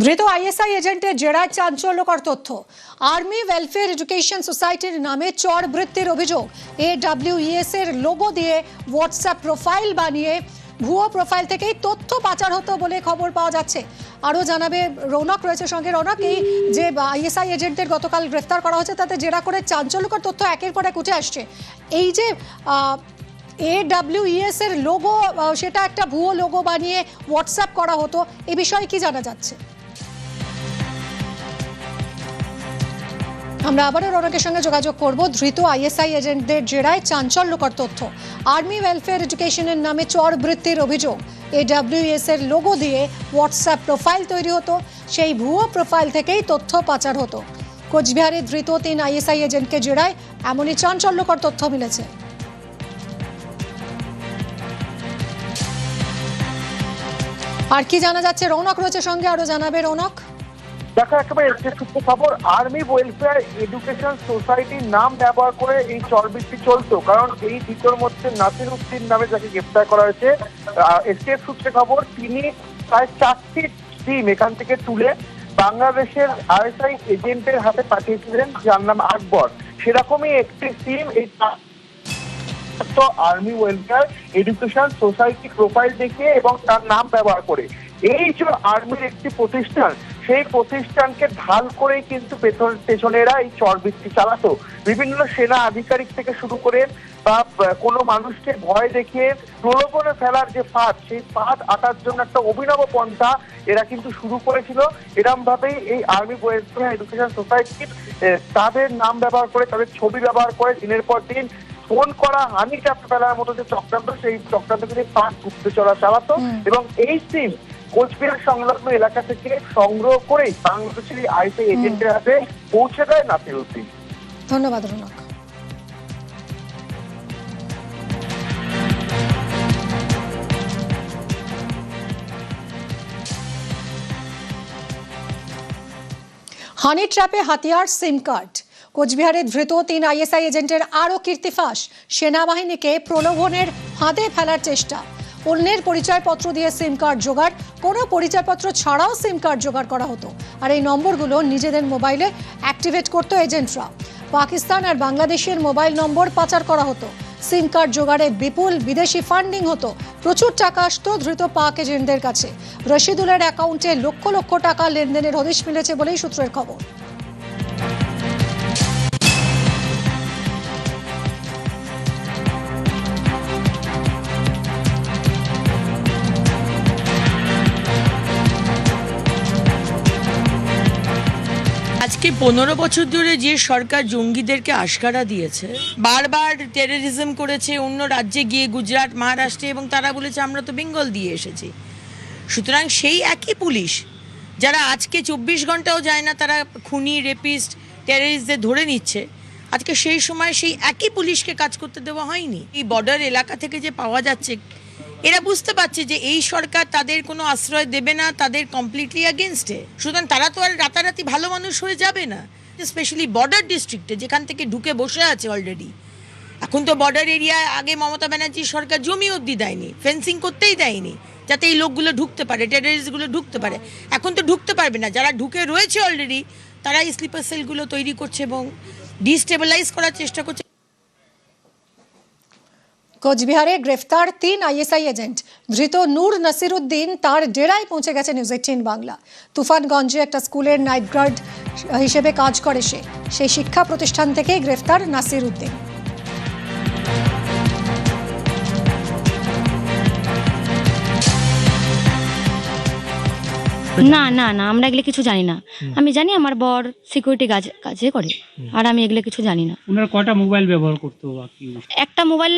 ধৃত আইএসআই এজেন্টের জেরায় চাঞ্চল্যকর তথ্য। আর্মি ওয়েলফেয়ার এডুকেশন সোসাইটির নামে চর বৃত্তির অভিযোগ। AWES এর লোগো দিয়ে হোয়াটসঅ্যাপ প্রোফাইল বানিয়ে ভুয়ো প্রোফাইল থেকেই তথ্য পাচার হতো বলে খবর পাওয়া যাচ্ছে। আরও জানাবে রৌনক রয়েছে সঙ্গে। রৌনক, এই যে আইএসআই এজেন্টদের গতকাল গ্রেফতার করা হয়েছে তাতে জেরা করে চাঞ্চল্যকর তথ্য একের পর এক উঠে আসছে। এই যে AWES এর লোগো, সেটা একটা ভুয়ো লোগো বানিয়ে হোয়াটসঅ্যাপ করা হতো, এ বিষয়ে কি জানা যাচ্ছে? আমরা আবারও রৌনকের সঙ্গে যোগাযোগ করব। ধৃত আইএসআই এজেন্টদের জেরায় চাঞ্চল্যকর তথ্য। আর্মি ওয়েলফেয়ার এডুকেশনের নামে চর বৃত্তির অভিযোগ। AWES এর লোগো দিয়ে হোয়াটসঅ্যাপ প্রোফাইল তৈরি হতো, সেই ভুয়ো প্রোফাইল থেকেই তথ্য পাচার হতো। কোচবিহারে ধৃত 3 আইএসআই এজেন্টকে জেরায় এমনই চাঞ্চল্যকর তথ্য মিলেছে। আর কি জানা যাচ্ছে? রৌনক রয়েছে সঙ্গে, আরো জানাবে রৌনক। দেখো, একেবারে সূত্র খবর, আর্মি ওয়েলফেয়ার এডুকেশন সোসাইটির নাম ব্যবহার করে এই চরবৃত্তি চলতো। কারণ এই ভিতর মধ্যে নাসির উদ্দিন নামে যাকে গ্রেফতার করা হয়েছে, এসটিএফ সূত্রে খবর, তিনি প্রায় 4টি সিম এখান থেকে তুলে বাংলাদেশের আইএসআই এজেন্টের হাতে পাঠিয়েছিলেন, যার নাম আকবর। সেরকমই একটি সিম এই army welfare education society profile দেখিয়ে এবং তার নাম ব্যবহার করে এই যে আর্মির একটি প্রতিষ্ঠান, সেই প্রতিষ্ঠানকে ঢাল করেই কিন্তু পেছনেরা এই চরবৃত্তি চালাতো। বিভিন্ন সেনা আধিকারিক থেকে শুরু করে বা কোনো মানুষকে ভয় দেখিয়ে প্রলোভনে ফেলার যে ফাঁদ, সেই ফাঁদ আটার জন্য একটা অভিনব পন্থা এরা কিন্তু শুরু করেছিল। এরকম ভাবেই এই আর্মি ওয়েলফেয়ার এডুকেশন সোসাইটির তাদের নাম ব্যবহার করে, তাদের ছবি ব্যবহার করে দিনের পর দিন ফোন করা, হানি ট্র্যাপ ফেলার মতো যে চক্রান্ত, সেই চক্রান্ত কিন্তু ফাঁদ গুপ্তচরা চালাতো। এবং এই সিম কোচবিহার সংলগ্ন এলাকা থেকে সংগ্রহ করেই বাংলাদেশের আইএসআই এজেন্টের হাতে পৌঁছে দেয় নাসির উদ্দিন। ধন্যবাদ রৌনক। হানি ট্র্যাপে হাতিয়ার সিম কার্ড। কোচবিহারে ধৃত 3 আইএসআই এজেন্টের আরও কীর্তিফাস। সেনাবাহিনীকে প্রলোভনের ফাঁদে ফেলার চেষ্টা। অন্যের পরিচয়পত্র দিয়ে সিম কার্ড জোগাড়, কোনো পরিচয়পত্র ছাড়াও সিম কার্ড জোগাড় করা হতো, আর এই নম্বরগুলো নিজেদের মোবাইলে অ্যাক্টিভেট করতো এজেন্টরা। পাকিস্তান আর বাংলাদেশের মোবাইল নম্বর পাচার করা হতো। সিম কার্ড জোগাড়ে বিপুল বিদেশি ফান্ডিং হতো। প্রচুর টাকা আসতো ধৃত পাক এজেন্টদের কাছে। রশিদুলের অ্যাকাউন্টে লক্ষ লক্ষ টাকা লেনদেনের হদিশ মিলেছে বলেই সূত্রের খবর। আজকে 15 বছর ধরে যে সরকার জঙ্গিদেরকে আশকারা দিয়েছে, বারবার টেররিজম করেছে অন্য রাজ্যে গিয়ে, গুজরাট, মহারাষ্ট্রে, এবং তারা বলেছে আমরা তো বেঙ্গল দিয়ে এসেছি। সুতরাং সেই একই পুলিশ যারা আজকে 24 ঘন্টাও যায় না তারা খুনি, রেপিস্ট, টেররিস্টদের ধরে নিচ্ছে, আজকে সেই সময় সেই একই পুলিশকে কাজ করতে দেওয়া হয়নি। এই বর্ডার এলাকা থেকে যে পাওয়া যাচ্ছে, এরা বুঝতে পারছে যে এই সরকার তাদের কোনো আশ্রয় দেবে না, তাদের কমপ্লিটলি এগেনস্টে। সুতরাং তারা তো আর রাতারাতি ভালো মানুষ হয়ে যাবে না। স্পেশালি বর্ডার ডিস্ট্রিক্টে যেখান থেকে ঢুকে বসে আছে অলরেডি। এখন তো বর্ডার এরিয়ায় আগে মমতা ব্যানার্জির সরকার জমি অবধি দেয়নি, ফেন্সিং করতেই দেয়নি, যাতে এই লোকগুলো ঢুকতে পারে, টেররিস্টগুলো ঢুকতে পারে। এখন তো ঢুকতে পারবে না। যারা ঢুকে রয়েছে অলরেডি, তারা এই স্লিপার সেলগুলো তৈরি করছে এবং ডিস্টেবিলাইজ করার চেষ্টা করছে। কোচবিহারে গ্রেফতার 3 আইএসআই এজেন্ট। ধৃত নূর নাসির উদ্দিন তার ডেরায় পৌঁছে গেছে নিউজ 18 বাংলা। তুফানগঞ্জে একটা স্কুলের নাইট গার্ড হিসেবে কাজ করে সে। সেই শিক্ষা প্রতিষ্ঠান থেকেই গ্রেফতার নাসির উদ্দিন। না না না, আমরা এগুলো কিছু জানি না। আমি জানি আমার বর সিকিউরিটি কাজে করে, আর আমি এগুলো কিছু জানি না। ওনারা কয়টা মোবাইল ব্যবহার করতো? একটা মোবাইল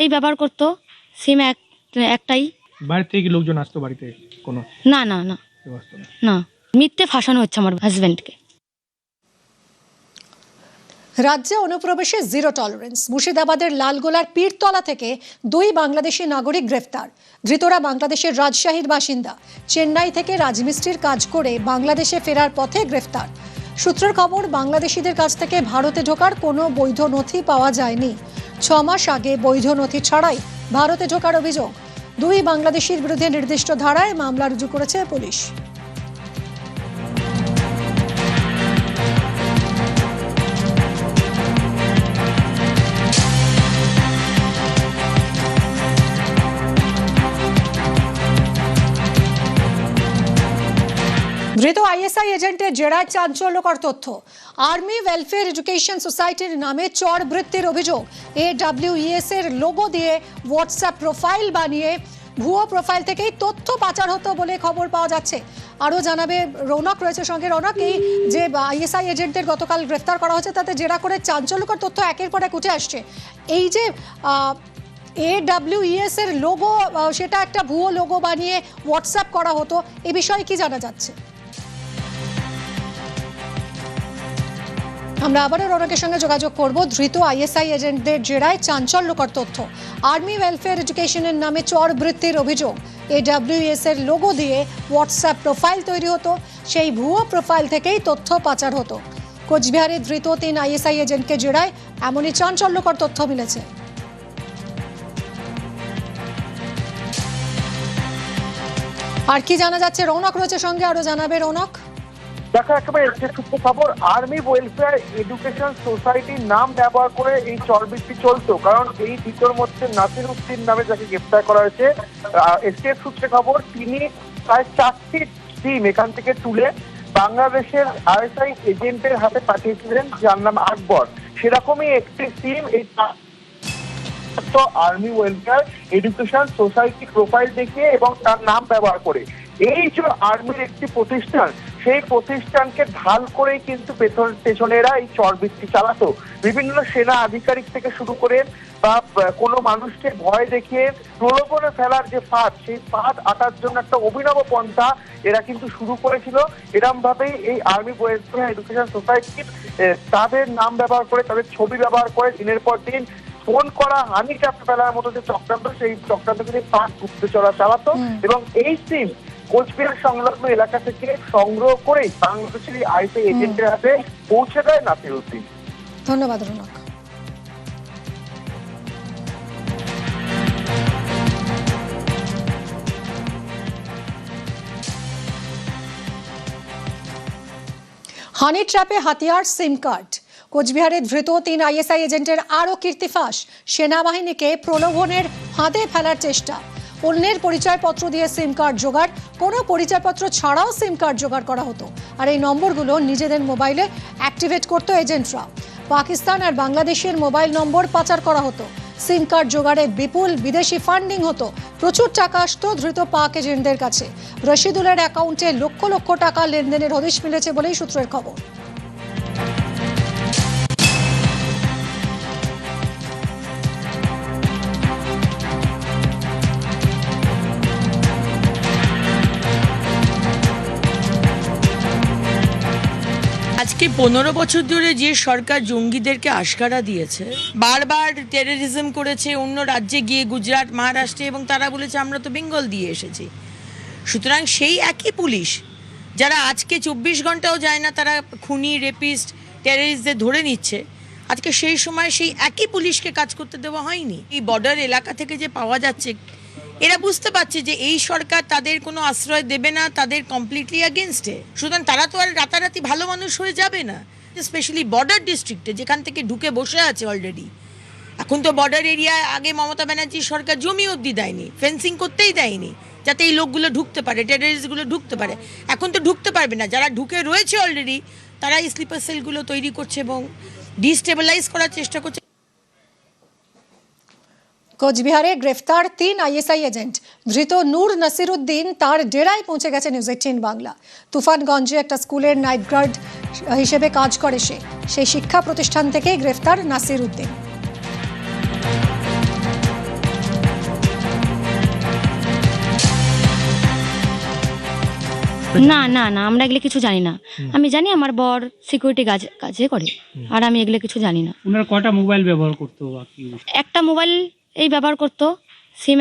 এই ব্যবহার করতো, সিম একটাই। বাড়ি থেকে লোকজন আসতো বাড়িতে? কোনো না না না না, মিথ্যে ফাঁসানো হচ্ছে আমার হাজব্যান্ডকে। রাজ্যে অনুপ্রবেশে জিরো টলারেন্স। মুর্শিদাবাদের লালগোলার পীরতলা থেকে 2 বাংলাদেশি নাগরিক গ্রেফতার। ধৃতরা বাংলাদেশের রাজশাহীর বাসিন্দা। চেন্নাই থেকে রাজমিস্ত্রির কাজ করে বাংলাদেশে ফেরার পথে গ্রেফতার। সূত্রের খবর, বাংলাদেশিদের কাছ থেকে ভারতে ঢোকার কোনো বৈধ নথি পাওয়া যায়নি। 6 মাস আগে বৈধ নথি ছাড়াই ভারতে ঢোকার অভিযোগ। 2 বাংলাদেশির বিরুদ্ধে নির্দিষ্ট ধারায় মামলা রুজু করেছে পুলিশ। ধৃত আইএসআই এজেন্টের জেরায় চাঞ্চল্যকর তথ্য। আর্মি ওয়েলফেয়ার এডুকেশন সোসাইটির নামে চর বৃত্তির অভিযোগ। AWES এর লোগো দিয়ে হোয়াটসঅ্যাপ প্রোফাইল বানিয়ে ভুয়ো প্রোফাইল থেকেই তথ্য পাচার হতো বলে খবর পাওয়া যাচ্ছে। আরও জানাবে রৌনক রয়েছে সঙ্গে। রৌনক, এই যে আইএসআই এজেন্টের গতকাল গ্রেফতার করা হয়েছে তাতে জেরা করে চাঞ্চল্যকর তথ্য একের পর এক উঠে আসছে। এই যে AWES এর লোগো, সেটা একটা ভুয়ো লোগো বানিয়ে হোয়াটসঅ্যাপ করা হতো, এ বিষয়ে কি জানা যাচ্ছে? আমরা আবারও রৌনকের সঙ্গে যোগাযোগ করব। ধৃত আইএসআই এজেন্টদের জেরায় চাঞ্চল্যকর তথ্য। আর্মি ওয়েলফেয়ার এডুকেশনের নামে চর বৃত্তির অভিযোগ। AWES এর লোগো দিয়ে হোয়াটসঅ্যাপ প্রোফাইল তৈরি হতো, সেই ভুয়ো প্রোফাইল থেকেই তথ্য পাচার হতো। কোচবিহারে ধৃত 3 আইএসআই এজেন্টকে জেরায় এমনই চাঞ্চল্যকর তথ্য মিলেছে। আর কি জানা যাচ্ছে? রৌনক রয়েছে সঙ্গে, আরো জানাবে রৌনক। দেখো, একেবারে সূত্র খবর, আর্মি ওয়েলফেয়ার এডুকেশন সোসাইটির নাম ব্যবহার করে এই চরবৃত্তি চলতো। কারণ এই ভিতর মধ্যে নাসির উদ্দিন নামে যাকে গ্রেফতার করা হয়েছে, এসটিএফ সূত্রে খবর, তিনি প্রায় 4টি সিম এখান থেকে তুলে বাংলাদেশের আইএসআই এজেন্টের হাতে পাঠিয়েছিলেন, যার নাম আকবর। সেরকমই একটি সিম এই army welfare education society profile দেখিয়ে এবং তার নাম ব্যবহার করে এই যে আর্মির একটি প্রতিষ্ঠান, সেই প্রতিষ্ঠানকে ঢাল করেই কিন্তু পেছনেরা এই চরবৃত্তি চালাতো। বিভিন্ন সেনা আধিকারিক থেকে শুরু করে বা কোনো মানুষকে ভয় দেখিয়ে প্রলোভনে ফেলার যে ফাঁদ, সেই ফাঁদ আটার জন্য একটা অভিনব পন্থা এরা কিন্তু শুরু করেছিল। এরকম ভাবেই এই আর্মি ওয়েলফেয়ার এডুকেশন সোসাইটি তাদের নাম ব্যবহার করে, তাদের ছবি ব্যবহার করে দিনের পর দিন ফোন করা, হানি ট্র্যাপ ফেলার মতো যে চক্রান্ত, সেই চক্রান্ত কিন্তু ফাঁদ গুপ্তচরা চালাতো। এবং এই সিম কোচবিহার সংলগ্ন এলাকা থেকে সংগ্রহ করেই বাংলাদেশের আইএসআই এজেন্টের হাতে পৌঁছে দেয় নাসির উদ্দিন। ধন্যবাদ রৌনক। হানি ট্র্যাপে হাতিয়ার সিম কার্ড। কোচবিহারে ধৃত 3 আইএসআই এজেন্টের আরও কীর্তিফাস। সেনাবাহিনীকে প্রলোভনের ফাঁদে ফেলার চেষ্টা। অন্যের পরিচয়পত্র দিয়ে সিম কার্ড জোগাড়, কোনো পরিচয়পত্র ছাড়াও সিম কার্ড জোগাড় করা হতো। আর এই নম্বরগুলো নিজেদের মোবাইলে অ্যাক্টিভেট করতো এজেন্টরা। পাকিস্তান আর বাংলাদেশের মোবাইল নম্বর পাচার করা হতো। সিম কার্ড জোগাড়ে বিপুল বিদেশি ফান্ডিং হতো। প্রচুর টাকা আসতো ধৃত পাক এজেন্টদের কাছে। রশিদুলের অ্যাকাউন্টে লক্ষ লক্ষ টাকা লেনদেনের হদিশ মিলেছে বলেই সূত্রের খবর। আজকে 15 বছর ধরে যে সরকার জঙ্গিদেরকে আশকারা দিয়েছে, বারবার টেররিজম করেছে, অন্য রাজ্যে গিয়ে গুজরাট, মহারাষ্ট্রে, এবং তারা বলেছে আমরা তো বেঙ্গল দিয়ে এসেছি। সুতরাং সেই একই পুলিশ যারা আজকে 24 ঘন্টাও যায় না তারা খুনি, রেপিস্ট, টেররিস্টদের ধরে নিচ্ছে, আজকে সেই সময় সেই একই পুলিশকে কাজ করতে দেওয়া হয়নি। এই বর্ডার এলাকা থেকে যে পাওয়া যাচ্ছে, এরা বুঝতে পারছে যে এই সরকার তাদের কোনো আশ্রয় দেবে না, তাদের কমপ্লিটলি এগেনস্টে। সুতরাং তারা তো আর রাতারাতি ভালো মানুষ হয়ে যাবে না। স্পেশালি বর্ডার ডিস্ট্রিক্টে যেখান থেকে ঢুকে বসে আছে অলরেডি। এখন তো বর্ডার এরিয়ায় আগে মমতা ব্যানার্জির সরকার জমি অবধি দেয়নি, ফেন্সিং করতেই দেয়নি, যাতে এই লোকগুলো ঢুকতে পারে, টেররিস্টগুলো ঢুকতে পারে। এখন তো ঢুকতে পারবে না। যারা ঢুকে রয়েছে অলরেডি, তারা এই স্লিপার সেলগুলো তৈরি করছে এবং ডিস্টেবিলাইজ করার চেষ্টা করছে। কোচবিহারে গ্রেফতার 3 আইএসআই এজেন্ট। ধৃত নূর নাসির উদ্দিন তার ডেরায় পৌঁছে গেছে নিউজ 18 বাংলা। তুফানগঞ্জে একটা স্কুলের নাইট গার্ড হিসেবে কাজ করে সে। সেই শিক্ষা প্রতিষ্ঠান থেকেই গ্রেফতার নাসির উদ্দিন। না না না, আমরা এগুলো কিছু জানি না। আমি জানি আমার বর সিকিউরিটি কাজে করে, আর আমি এগুলো কিছু জানি না। ওনারা কয়টা মোবাইল ব্যবহার করতো বা কি? একটা মোবাইল এই ব্যবহার করতো, সিম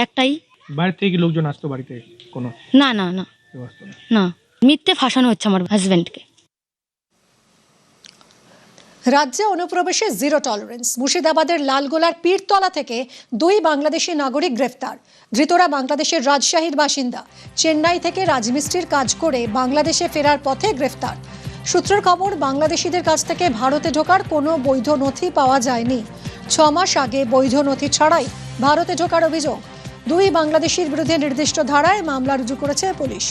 একটাই। বাইরে থেকে লোকজন আসতো বাড়িতে কোনো? না না না কেউ আসতো না। না, মিথ্যে ফাঁসানো হচ্ছে আমার হাজবেন্ডকে। রাজ্যে অনুপ্রবেশে জিরো টলারেন্স। মুর্শিদাবাদের লালগোলার পীরতলা থেকে 2 বাংলাদেশি নাগরিক গ্রেফতার। ধৃতরা বাংলাদেশের রাজশাহীর বাসিন্দা। চেন্নাই থেকে রাজমিস্ত্রির কাজ করে বাংলাদেশে ফেরার পথে গ্রেফতার। সূত্রের খবর, বাংলাদেশিদের কাছ থেকে ভারতে ঢোকার কোনো বৈধ নথি পাওয়া যায়নি। 6 মাস আগে বৈধ নথি ছাড়াই ভারতে ঢোকার অভিযোগ। 2 বাংলাদেশির বিরুদ্ধে নির্দিষ্ট ধারায় মামলা রুজু করেছে পুলিশ।